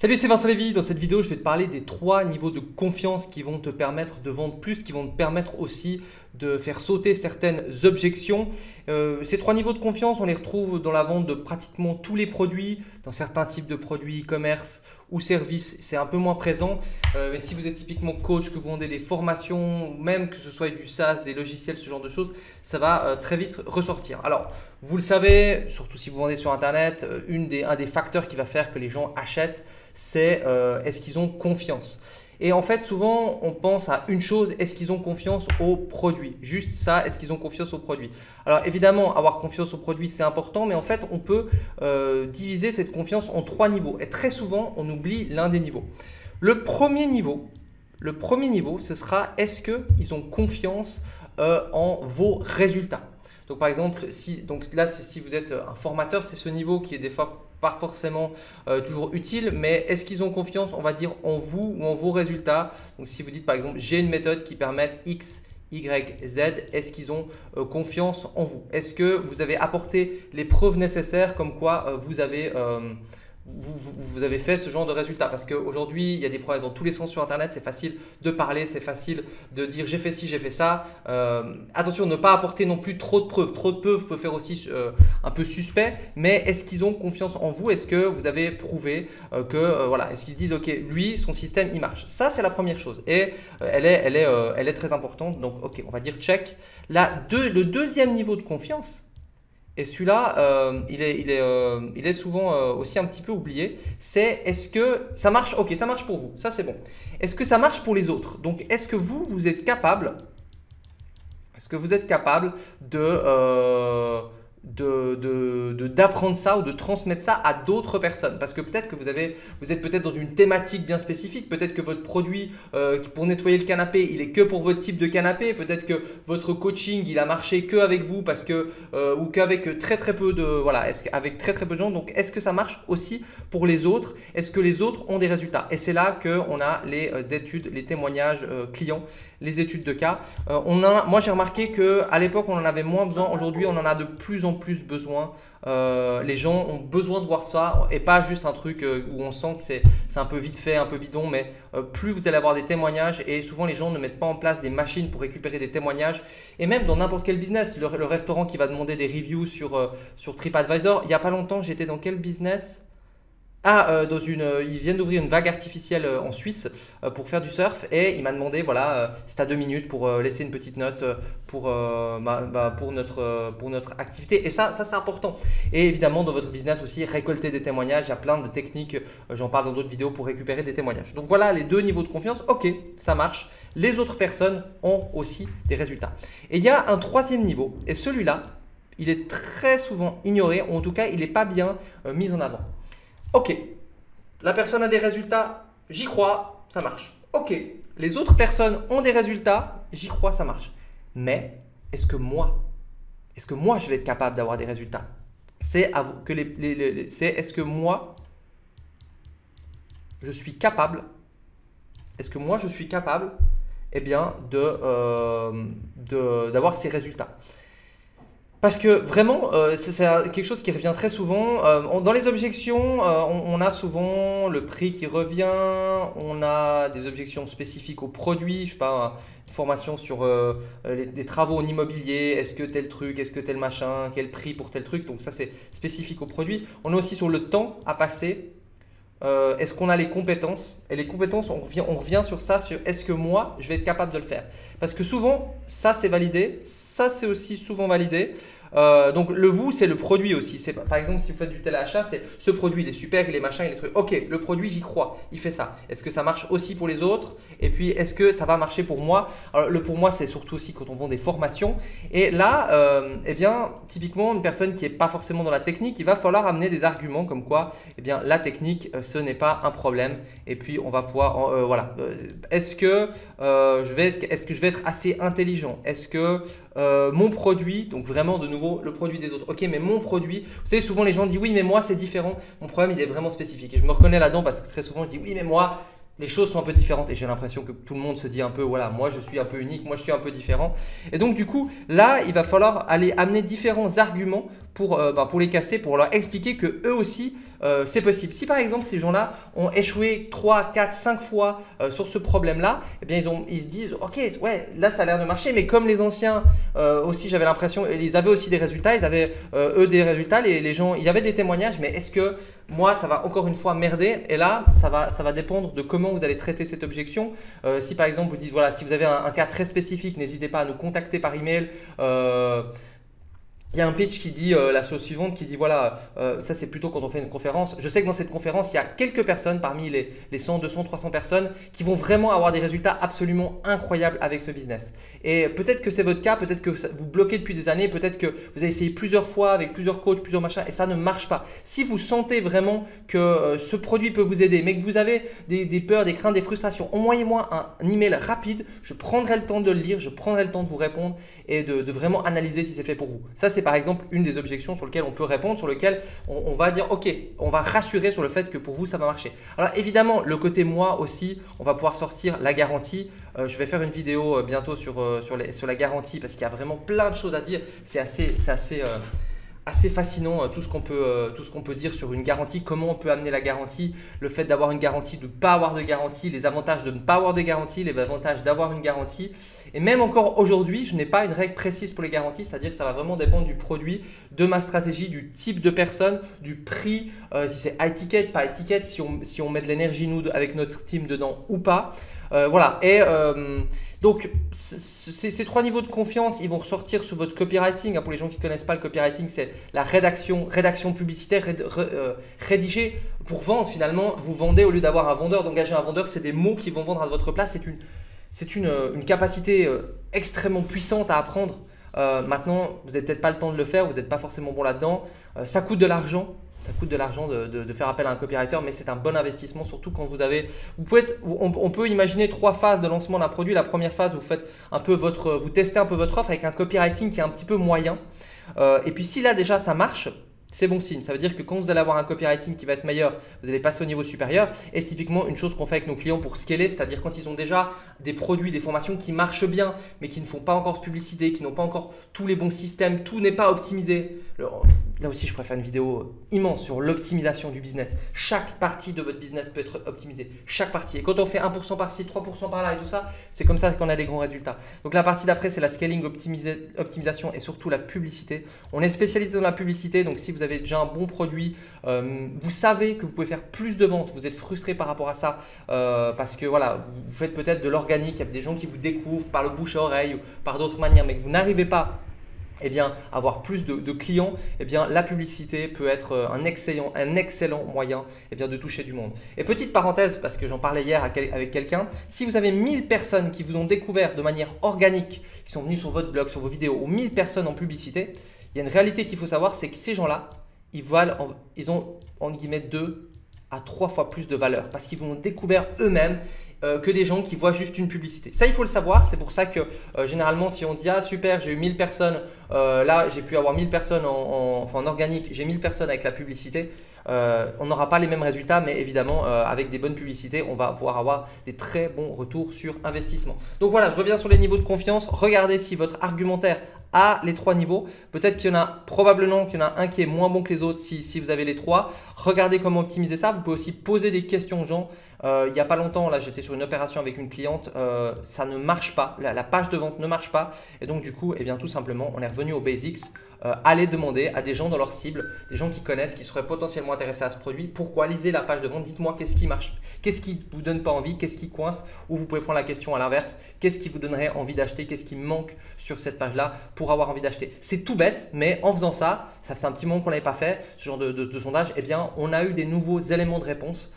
Salut, c'est Vincent Lévy. Dans cette vidéo, je vais te parler des 3 niveaux de confiance qui vont te permettre de vendre plus, qui vont te permettre aussi de faire sauter certaines objections. Ces 3 niveaux de confiance, on les retrouve dans la vente de pratiquement tous les produits, dans certains types de produits e-commerce ou services, c'est un peu moins présent. Mais si vous êtes typiquement coach, que vous vendez des formations, même que ce soit du SaaS, des logiciels, ce genre de choses, ça va très vite ressortir. Alors, vous le savez, surtout si vous vendez sur Internet, un des facteurs qui va faire que les gens achètent, c'est est-ce qu'ils ont confiance. Et en fait, souvent, on pense à une chose, est-ce qu'ils ont confiance au produit? Juste ça, est-ce qu'ils ont confiance au produit? Alors évidemment, avoir confiance au produit, c'est important, mais en fait, on peut diviser cette confiance en 3 niveaux. Et très souvent, on oublie l'un des niveaux. Le premier niveau, ce sera est-ce qu'ils ont confiance en vos résultats? Donc par exemple, si vous êtes un formateur, c'est ce niveau qui est des fois pas forcément toujours utile, mais est-ce qu'ils ont confiance, on va dire, en vous ou en vos résultats? Donc si vous dites par exemple, j'ai une méthode qui permet X, Y, Z, est-ce qu'ils ont confiance en vous? Est-ce que vous avez apporté les preuves nécessaires comme quoi vous avez fait ce genre de résultat? Parce qu'aujourd'hui, il y a des problèmes dans tous les sens sur Internet. C'est facile de parler, c'est facile de dire j'ai fait ci, j'ai fait ça. Attention, ne pas apporter non plus trop de preuves. Trop de preuves peut faire aussi un peu suspect. Mais est-ce qu'ils ont confiance en vous? Est-ce que vous avez prouvé voilà, est-ce qu'ils se disent ok, lui, son système, il marche? Ça, c'est la première chose. Et elle est très importante. Donc, ok, on va dire check. Le deuxième niveau de confiance. Et celui-là, il est souvent aussi un petit peu oublié. C'est est-ce que ça marche? Ok, ça marche pour vous, ça c'est bon. Est-ce que ça marche pour les autres? Donc, est-ce que vous êtes capable d'apprendre ça ou de transmettre ça à d'autres personnes? Parce que peut-être que vous êtes peut-être dans une thématique bien spécifique. Peut-être que votre produit pour nettoyer le canapé, il est que pour votre type de canapé. Peut-être que votre coaching, il a marché que avec vous ou qu'avec très peu de avec très peu de gens. Donc, est-ce que ça marche aussi pour les autres? Est-ce que les autres ont des résultats? Et c'est là qu'on a les études, les témoignages clients, les études de cas. Moi, j'ai remarqué qu'à l'époque, on en avait moins besoin. Aujourd'hui, on en a de plus en plus besoin. Les gens ont besoin de voir ça et pas juste un truc où on sent que c'est un peu vite fait, un peu bidon, mais plus vous allez avoir des témoignages, et souvent les gens ne mettent pas en place des machines pour récupérer des témoignages. Et même dans n'importe quel business, le restaurant qui va demander des reviews sur TripAdvisor. Il n'y a pas longtemps, j'étais dans quel business? Ils viennent d'ouvrir une vague artificielle en Suisse pour faire du surf, et il m'a demandé voilà, si tu as 2 minutes pour laisser une petite note pour notre activité. Et ça c'est important. Et évidemment, dans votre business aussi, récolter des témoignages. Il y a plein de techniques, j'en parle dans d'autres vidéos, pour récupérer des témoignages. Donc voilà les 2 niveaux de confiance. Ok, ça marche. Les autres personnes ont aussi des résultats. Et il y a un 3e niveau, et celui-là, il est très souvent ignoré, ou en tout cas, il n'est pas bien mis en avant. Ok, la personne a des résultats, j'y crois, ça marche. Ok, les autres personnes ont des résultats, j'y crois, ça marche. Mais est-ce que moi je vais être capable d'avoir des résultats? C'est est-ce que moi je suis capable eh bien, d'avoir ces résultats? Parce que vraiment, c'est quelque chose qui revient très souvent. Dans les objections, on a souvent le prix qui revient, on a des objections spécifiques aux produits, je sais pas, une formation sur des travaux en immobilier, est-ce que tel truc, est-ce que tel machin, quel prix pour tel truc, donc ça c'est spécifique aux produits. On a aussi sur le temps à passer. Est-ce qu'on a les compétences? Et les compétences, on revient sur ça, sur est-ce que moi, je vais être capable de le faire? Parce que souvent, ça c'est validé, ça c'est aussi souvent validé. Donc le vous, c'est le produit aussi. Par exemple, si vous faites du téléachat, c'est ce produit, il est super, il est machin, il est truc. Ok, le produit, j'y crois, il fait ça. Est-ce que ça marche aussi pour les autres? Et puis, est-ce que ça va marcher pour moi? Alors, le pour moi, c'est surtout aussi quand on vend des formations. Et là, eh bien, typiquement, une personne qui n'est pas forcément dans la technique, il va falloir amener des arguments comme quoi, eh bien, la technique, ce n'est pas un problème. Et puis, on va pouvoir, voilà. Est-ce que je vais être assez intelligent? Est-ce que mon produit, donc vraiment de nouveau le produit des autres. Ok, mais mon produit, vous savez, souvent les gens disent oui, mais moi c'est différent. Mon problème, il est vraiment spécifique. Et je me reconnais là-dedans parce que très souvent je dis oui, mais moi, les choses sont un peu différentes. Et j'ai l'impression que tout le monde se dit un peu, voilà, moi je suis un peu unique, moi je suis un peu différent. Et donc du coup, là, il va falloir aller amener différents arguments pour les casser, pour leur expliquer que eux aussi, c'est possible. Si par exemple ces gens-là ont échoué 3, 4, 5 fois sur ce problème-là, eh bien ils se disent ok, ouais, là ça a l'air de marcher, mais comme les anciens aussi, j'avais l'impression, ils avaient aussi des résultats, ils avaient eux des résultats, les gens, il y avait des témoignages, mais est-ce que moi ça va encore une fois merder? Et là ça va dépendre de comment vous allez traiter cette objection. Si par exemple vous dites voilà, si vous avez un cas très spécifique, n'hésitez pas à nous contacter par email. Il y a un pitch qui dit la chose suivante, qui dit voilà, ça c'est plutôt quand on fait une conférence. Je sais que dans cette conférence, il y a quelques personnes parmi les 100, 200, 300 personnes qui vont vraiment avoir des résultats absolument incroyables avec ce business. Et peut-être que c'est votre cas, peut-être que vous bloquez depuis des années, peut-être que vous avez essayé plusieurs fois avec plusieurs coachs, plusieurs machins et ça ne marche pas. Si vous sentez vraiment que ce produit peut vous aider, mais que vous avez des peurs, des craintes, des frustrations, envoyez-moi un email rapide. Je prendrai le temps de le lire, je prendrai le temps de vous répondre et de vraiment analyser si c'est fait pour vous. Ça, c'est par exemple une des objections sur lesquelles on peut répondre, sur lesquelles on va dire ok, on va rassurer sur le fait que pour vous ça va marcher. Alors évidemment le côté moi aussi, on va pouvoir sortir la garantie. Je vais faire une vidéo bientôt sur la garantie parce qu'il y a vraiment plein de choses à dire. C'est assez fascinant tout ce qu'on peut dire sur une garantie, comment on peut amener la garantie, le fait d'avoir une garantie, de ne pas avoir de garantie, les avantages de ne pas avoir de garantie, les avantages d'avoir une garantie. Et même encore aujourd'hui, je n'ai pas une règle précise pour les garanties, c'est-à-dire que ça va vraiment dépendre du produit, de ma stratégie, du type de personne, du prix, si c'est high ticket, pas high ticket, si on met de l'énergie nous avec notre team dedans ou pas. Voilà. Et donc, ces trois niveaux de confiance, ils vont ressortir sur votre copywriting. Pour les gens qui ne connaissent pas le copywriting, c'est la rédaction publicitaire, rédiger pour vendre finalement. Vous vendez au lieu d'avoir un vendeur, d'engager un vendeur, c'est des mots qui vont vendre à votre place. C'est une capacité extrêmement puissante à apprendre. Maintenant, vous n'avez peut-être pas le temps de le faire, vous n'êtes pas forcément bon là-dedans. Ça coûte de l'argent. Ça coûte de l'argent de faire appel à un copywriter, mais c'est un bon investissement, surtout quand vous avez… on peut imaginer 3 phases de lancement d'un produit. La première phase, vous faites un peu vous testez un peu votre offre avec un copywriting qui est un petit peu moyen. Et puis si là déjà ça marche, c'est bon signe. Ça veut dire que quand vous allez avoir un copywriting qui va être meilleur, vous allez passer au niveau supérieur. Et typiquement, une chose qu'on fait avec nos clients pour scaler, c'est-à-dire quand ils ont déjà des produits, des formations qui marchent bien, mais qui ne font pas encore de publicité, qui n'ont pas encore tous les bons systèmes, tout n'est pas optimisé. Là aussi, je pourrais faire une vidéo immense sur l'optimisation du business. Chaque partie de votre business peut être optimisée. Chaque partie. Et quand on fait 1% par-ci, 3% par-là et tout ça, c'est comme ça qu'on a des grands résultats. Donc la partie d'après, c'est la scaling, optimisation et surtout la publicité. On est spécialisé dans la publicité. Donc si vous avez déjà un bon produit, vous savez que vous pouvez faire plus de ventes. Vous êtes frustré par rapport à ça parce que voilà, vous faites peut-être de l'organique. Il y a des gens qui vous découvrent par le bouche à oreille ou par d'autres manières, mais que vous n'arrivez pas avoir plus de clients, la publicité peut être un excellent moyen de toucher du monde. Et petite parenthèse, parce que j'en parlais hier avec quelqu'un, si vous avez 1000 personnes qui vous ont découvert de manière organique, qui sont venues sur votre blog, sur vos vidéos, ou 1000 personnes en publicité, il y a une réalité qu'il faut savoir, c'est que ces gens-là, ils ont entre guillemets 2 à 3 fois plus de valeur parce qu'ils vous ont découvert eux-mêmes que des gens qui voient juste une publicité. Ça, il faut le savoir. C'est pour ça que généralement, si on dit « Ah super, j'ai eu 1000 personnes, là j'ai pu avoir 1000 personnes en organique, j'ai 1000 personnes avec la publicité », on n'aura pas les mêmes résultats, mais évidemment, avec des bonnes publicités, on va pouvoir avoir des très bons retours sur investissement. Donc voilà, je reviens sur les niveaux de confiance. Regardez si votre argumentaire a les 3 niveaux. Peut-être qu'il y en a, probablement qu'il y en a un qui est moins bon que les autres si vous avez les 3. Regardez comment optimiser ça. Vous pouvez aussi poser des questions aux gens. Il n'y a pas longtemps, là, j'étais sur une opération avec une cliente, ça ne marche pas, la page de vente ne marche pas et donc du coup, tout simplement, on est revenu aux basics. Allez demander à des gens dans leur cible, des gens qui connaissent, qui seraient potentiellement intéressés à ce produit. Pourquoi? Lisez la page de vente, dites-moi qu'est-ce qui marche, qu'est-ce qui ne vous donne pas envie, qu'est-ce qui coince, ou vous pouvez prendre la question à l'inverse, qu'est-ce qui vous donnerait envie d'acheter, qu'est-ce qui manque sur cette page-là pour avoir envie d'acheter. C'est tout bête, mais en faisant ça, ça fait un petit moment qu'on n'avait pas fait, ce genre de sondage, on a eu des nouveaux éléments de réponse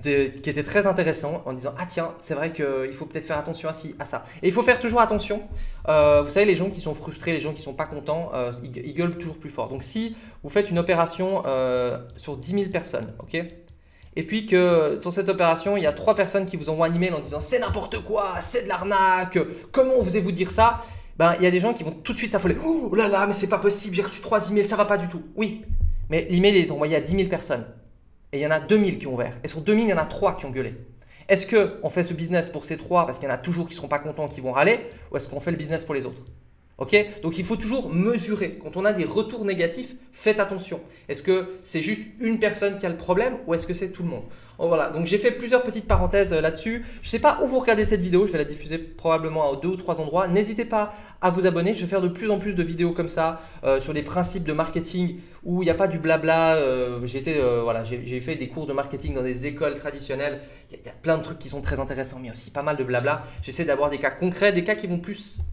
qui était très intéressant en disant « Ah tiens, c'est vrai qu'il faut peut-être faire attention à ça. » Et il faut faire toujours attention. Vous savez, les gens qui sont frustrés, les gens qui ne sont pas contents, ils gueulent toujours plus fort. Donc si vous faites une opération sur 10 000 personnes, ok, et puis que sur cette opération, il y a 3 personnes qui vous envoient un email en disant « C'est n'importe quoi, c'est de l'arnaque, comment osez-vous dire ça ?» Il y a des gens qui vont tout de suite s'affoler. « Oh là là, mais c'est pas possible, j'ai reçu 3 emails, ça va pas du tout. » Oui, mais l'email est envoyé à 10 000 personnes. Et il y en a 2000 qui ont ouvert. Et sur 2000, il y en a 3 qui ont gueulé. Est-ce qu'on fait ce business pour ces 3 parce qu'il y en a toujours qui ne seront pas contents, qui vont râler, ou est-ce qu'on fait le business pour les autres? Ok, donc il faut toujours mesurer. Quand on a des retours négatifs, faites attention. Est-ce que c'est juste une personne qui a le problème ou est-ce que c'est tout le monde? Voilà, donc j'ai fait plusieurs petites parenthèses là-dessus. Je ne sais pas où vous regardez cette vidéo, je vais la diffuser probablement à 2 ou 3 endroits. N'hésitez pas à vous abonner, je vais faire de plus en plus de vidéos comme ça sur les principes de marketing où il n'y a pas du blabla. Voilà, j'ai fait des cours de marketing dans des écoles traditionnelles. Il y a plein de trucs qui sont très intéressants, mais aussi pas mal de blabla. J'essaie d'avoir des cas concrets, des cas qui vont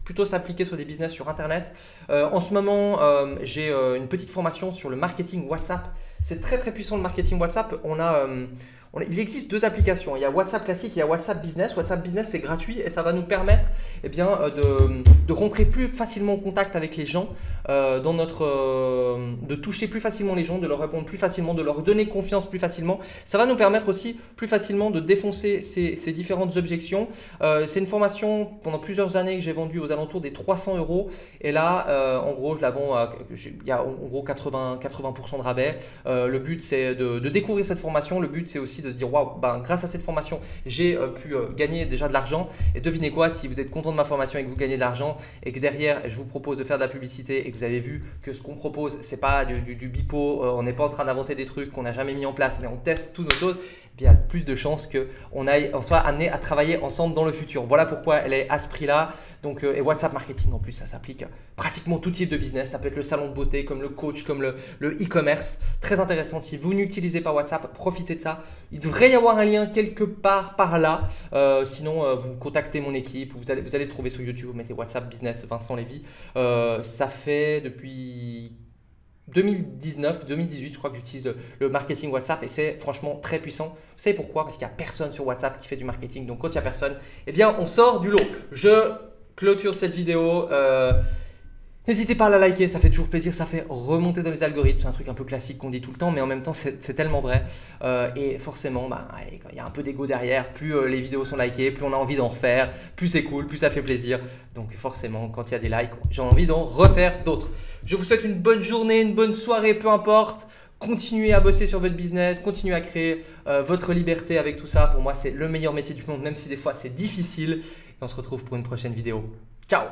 plutôt s'appliquer sur des business sur Internet. En ce moment, j'ai une petite formation sur le marketing WhatsApp. C'est très très puissant le marketing WhatsApp. Il existe 2 applications. Il y a WhatsApp classique et il y a WhatsApp Business. WhatsApp Business, c'est gratuit et ça va nous permettre de rentrer plus facilement en contact avec les gens, de toucher plus facilement les gens, de leur répondre plus facilement, de leur donner confiance plus facilement. Ça va nous permettre aussi plus facilement de défoncer ces différentes objections. C'est une formation pendant plusieurs années que j'ai vendue aux alentours des 300 €. Et là, en gros, je la vends il y a en gros 80% de rabais. Le but, c'est de découvrir cette formation. Le but, c'est aussi de se dire waouh, grâce à cette formation, j'ai pu gagner déjà de l'argent. Et devinez quoi, si vous êtes content de ma formation et que vous gagnez de l'argent et que derrière, je vous propose de faire de la publicité et que vous avez vu que ce qu'on propose, c'est pas du bipo, on n'est pas en train d'inventer des trucs qu'on n'a jamais mis en place, mais on teste toutes nos choses. Il y a plus de chances qu'on soit amené à travailler ensemble dans le futur. Voilà pourquoi elle est à ce prix-là. Donc, et WhatsApp Marketing en plus, ça s'applique à pratiquement tout type de business. Ça peut être le salon de beauté, comme le coach, comme le e-commerce. Très intéressant. Si vous n'utilisez pas WhatsApp, profitez de ça. Il devrait y avoir un lien quelque part par là. Sinon, vous contactez mon équipe. Vous allez trouver sur YouTube. Vous mettez WhatsApp Business Vincent Lévy. Ça fait depuis 2019, 2018, je crois que j'utilise le marketing WhatsApp et c'est franchement très puissant. Vous savez pourquoi? Parce qu'il n'y a personne sur WhatsApp qui fait du marketing. Donc quand il n'y a personne, eh bien on sort du lot. Je clôture cette vidéo. N'hésitez pas à la liker, ça fait toujours plaisir, ça fait remonter dans les algorithmes. C'est un truc un peu classique qu'on dit tout le temps, mais en même temps c'est tellement vrai. Et forcément, quand il y a un peu d'ego derrière, plus les vidéos sont likées, plus on a envie d'en refaire, plus c'est cool, plus ça fait plaisir. Donc forcément, quand il y a des likes, j'ai envie d'en refaire d'autres. Je vous souhaite une bonne journée, une bonne soirée, peu importe. Continuez à bosser sur votre business, continuez à créer votre liberté avec tout ça. Pour moi, c'est le meilleur métier du monde, même si des fois c'est difficile. Et on se retrouve pour une prochaine vidéo. Ciao!